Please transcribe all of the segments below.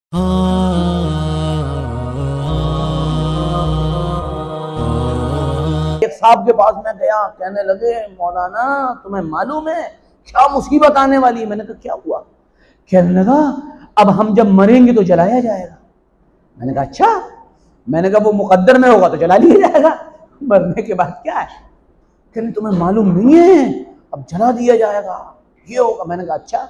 ایک صاحب کے پاس میں گیا، کہنے لگے مولانا تمہیں معلوم ہے کیا مصیبت آنے والی ہے؟ میں نے کہا کیا ہوا؟ کہنے لگا اب ہم جب مریں گے تو جلایا جائے گا۔ میں نے کہا اچھا؟ میں نے کہا وہ مقدر میں ہوگا تو جلا لیا جائے گا، مرنے کے بعد کیا ہے؟ کہنے تمہیں معلوم نہیں ہے اب جلا دیا جائے گا، یہ ہوگا۔ میں نے کہا اچھا؟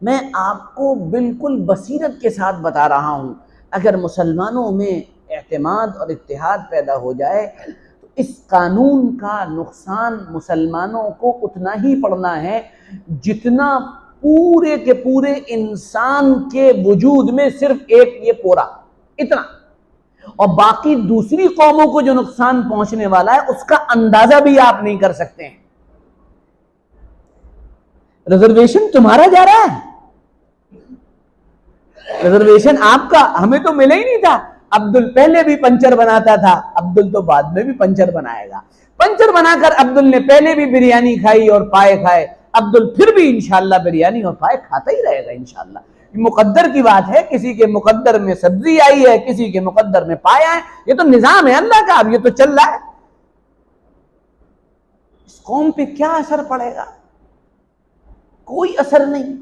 میں آپ کو بالکل بصیرت کے ساتھ بتا رہا ہوں، اگر مسلمانوں میں اعتماد اور اتحاد پیدا ہو جائے تو اس قانون کا نقصان مسلمانوں کو اتنا ہی پڑنا ہے جتنا پورے کے پورے انسان کے وجود میں صرف ایک یہ پورا اتنا، اور باقی دوسری قوموں کو جو نقصان پہنچنے والا ہے اس کا اندازہ بھی آپ نہیں کر سکتے ہیں۔ ریزرویشن تمہارا جا رہا ہے، ریزرویشن آپ کا، ہمیں تو ملے ہی نہیں تھا۔ عبدل پہلے بھی پنچر بناتا تھا، عبدل تو بعد میں بھی پنچر بنائے گا۔ پنچر بنا کر عبدل نے پہلے بھی بریانی کھائی اور پائے کھائے، عبدل پھر بھی انشاءاللہ بریانی اور پائے کھاتا ہی رہے گا انشاءاللہ۔ مقدر کی بات ہے، کسی کے مقدر میں سبزی آئی ہے، کسی کے مقدر میں پایا ہے، یہ تو نظام ہے اللہ کا، اب یہ تو چل رہا ہے۔ اس قوم پہ کیا اثر پڑے گا؟ کوئی اثر نہیں۔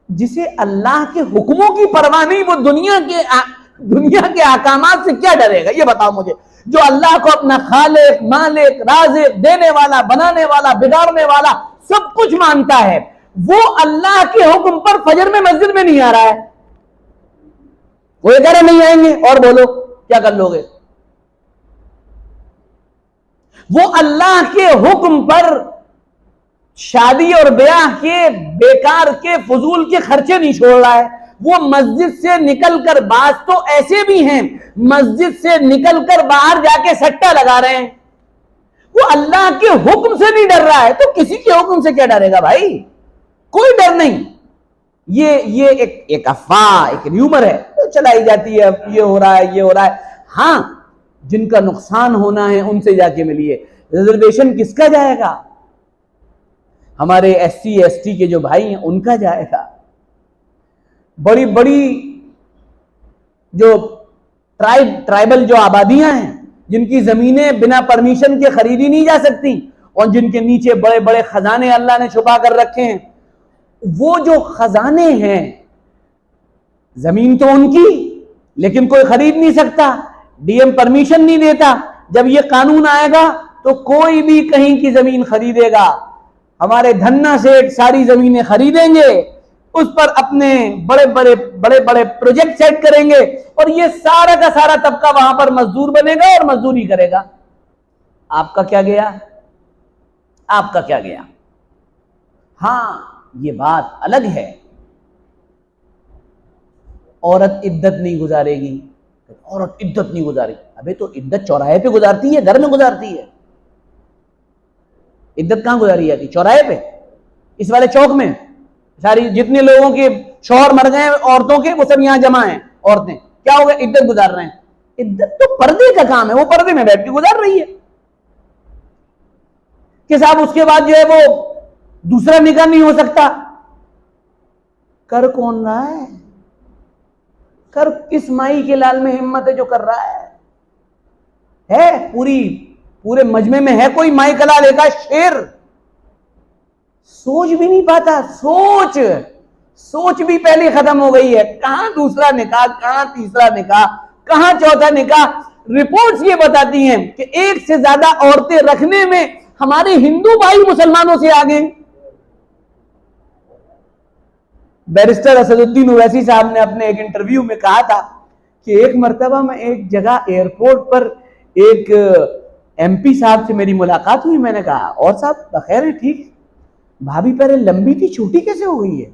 جسے اللہ کے حکموں کی پرواہ نہیں وہ دنیا کے احکامات سے کیا ڈرے گا؟ یہ بتاؤ مجھے۔ جو اللہ کو اپنا خالق، مالک، رازق، دینے والا، بنانے والا، بگاڑنے والا سب کچھ مانتا ہے، وہ اللہ کے حکم پر فجر میں مسجد میں نہیں آ رہا ہے، وہ یہ کہہ رہے نہیں آئیں گے، اور بولو کیا کر لو گے؟ وہ اللہ کے حکم پر شادی اور بیاہ کے بیکار کے فضول کے خرچے نہیں چھوڑ رہا ہے، وہ مسجد سے نکل کر، بعض تو ایسے بھی ہیں مسجد سے نکل کر باہر جا کے سٹا لگا رہے ہیں، وہ اللہ کے حکم سے نہیں ڈر رہا ہے تو کسی کے حکم سے کیا ڈرے گا بھائی؟ کوئی ڈر نہیں۔ یہ ایک افواہ، ایک ریومر ہے تو چلائی جاتی ہے، یہ ہو رہا ہے، یہ ہو رہا ہے۔ ہاں جن کا نقصان ہونا ہے ان سے جا کے ملیے۔ ریزرویشن کس کا جائے گا؟ ہمارے ایس سی ایس ٹی کے جو بھائی ہیں ان کا جائے گا۔ بڑی بڑی جو ٹرائبل جو آبادیاں ہیں جن کی زمینیں بنا پرمیشن کے خریدی نہیں جا سکتی اور جن کے نیچے بڑے بڑے خزانے اللہ نے چھپا کر رکھے ہیں، وہ جو خزانے ہیں زمین تو ان کی لیکن کوئی خرید نہیں سکتا، ڈی ایم پرمیشن نہیں دیتا۔ جب یہ قانون آئے گا تو کوئی بھی کہیں کی زمین خریدے گا، ہمارے دھنا سیٹ ساری زمینیں خریدیں گے، اس پر اپنے بڑے بڑے پروجیکٹ سیٹ کریں گے اور یہ سارا کا سارا طبقہ وہاں پر مزدور بنے گا اور مزدوری کرے گا۔ آپ کا کیا گیا؟ آپ کا کیا گیا؟ ہاں یہ بات الگ ہے، عورت عدت نہیں گزارے گی، عورت عدت نہیں گزارے گی، ابے تو عدت چوراہے پہ گزارتی ہے، گھر میں گزارتی ہے۔ عدت کہاں گزاری جاتی؟ چوراہے پہ، اس والے چوک میں ساری جتنے لوگوں کے شوہر مر گئے عورتوں کے وہ سب یہاں جمع ہیں، عورتیں کیا ہو گئے؟ عدت گزار رہے ہیں۔ عدت تو پردے کا کام ہے، وہ پردے میں بیٹھ کے گزار رہی ہے کہ صاحب اس کے بعد جو ہے وہ دوسرا نکاح نہیں ہو سکتا۔ کر کون رہا ہے؟ کر کس مائی کے لال میں ہمت ہے جو کر رہا ہے پورے مجمع میں ہے کوئی مائی کا لال کا شیر؟ سوچ بھی نہیں پاتا، سوچ بھی پہلے ختم ہو گئی ہے۔ کہاں دوسرا نکاح، کہاں تیسرا نکاح، کہاں چوتھا نکاح؟ رپورٹس یہ بتاتی ہیں کہ ایک سے زیادہ عورتیں رکھنے میں ہمارے ہندو بھائی مسلمانوں سے آگے۔ بیرسٹر اسد الدین اویسی صاحب نے اپنے ایک انٹرویو میں کہا تھا کہ ایک مرتبہ میں ایک جگہ ایئرپورٹ پر ایک ایم پی صاحب سے میری ملاقات ہوئی، میں نے کہا اور صاحب بخیر ہے؟ ٹھیک۔ بھابھی پہلے لمبی تھی چھوٹی کیسے ہو گئی ہے؟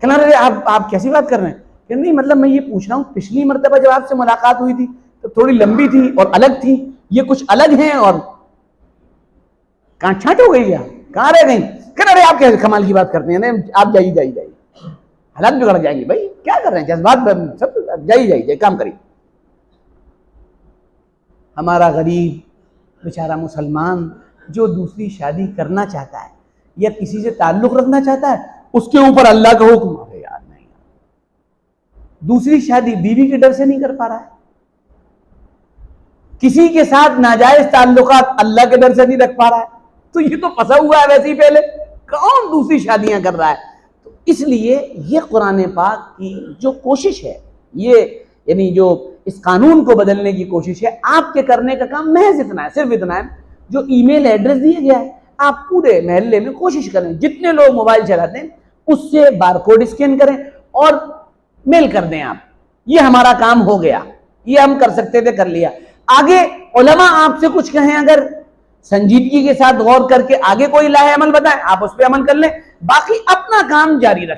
کہنا رہے آپ کیسی بات کر رہے ہیں؟ کہ نہیں مطلب میں یہ پوچھ رہا ہوں پچھلی مرتبہ جب آپ سے ملاقات ہوئی تھی تو تھوڑی لمبی تھی اور الگ تھی، یہ کچھ الگ ہیں اور کہاں چھانٹ ہو گئی ہے، کہاں رہ گئی؟ کہنا رہے آپ کیسے کمال کی بات کرتے ہیں؟ آپ جائیے حالات بگڑ جائیں گے بھائی، کیا کر رہے ہیں جذبات سب، جائیے کام کریے۔ ہمارا غریب بیچارہ مسلمان جو دوسری شادی کرنا چاہتا ہے یا کسی سے تعلق رکھنا چاہتا ہے اس کے اوپر اللہ کا حکم، ارے یار نہیں، دوسری شادی بیوی کے ڈر سے نہیں کر پا رہا ہے، کسی کے ساتھ ناجائز تعلقات اللہ کے ڈر سے نہیں رکھ پا رہا ہے، تو یہ تو پھنسا ہوا ہے ویسے ہی، پہلے کون دوسری شادیاں کر رہا ہے؟ تو اس لیے یہ قرآن پاک کی جو کوشش ہے، یہ یعنی جو اس قانون کو بدلنے کی کوشش ہے، آپ کے کرنے کا کام محض اتنا ہے، صرف اتنا ہے، جو ای میل ایڈریس دیا گیا ہے آپ پورے محلے میں کوشش کریں، جتنے لوگ موبائل چلاتے ہیں اس سے بار کوڈ اسکین کریں اور میل کر دیں آپ، یہ ہمارا کام ہو گیا، یہ ہم کر سکتے تھے، کر لیا۔ آگے علماء آپ سے کچھ کہیں، اگر سنجیدگی کے ساتھ غور کر کے آگے کوئی لاہ عمل بتائیں آپ اس پہ عمل کر لیں، باقی اپنا کام جاری رکھیں۔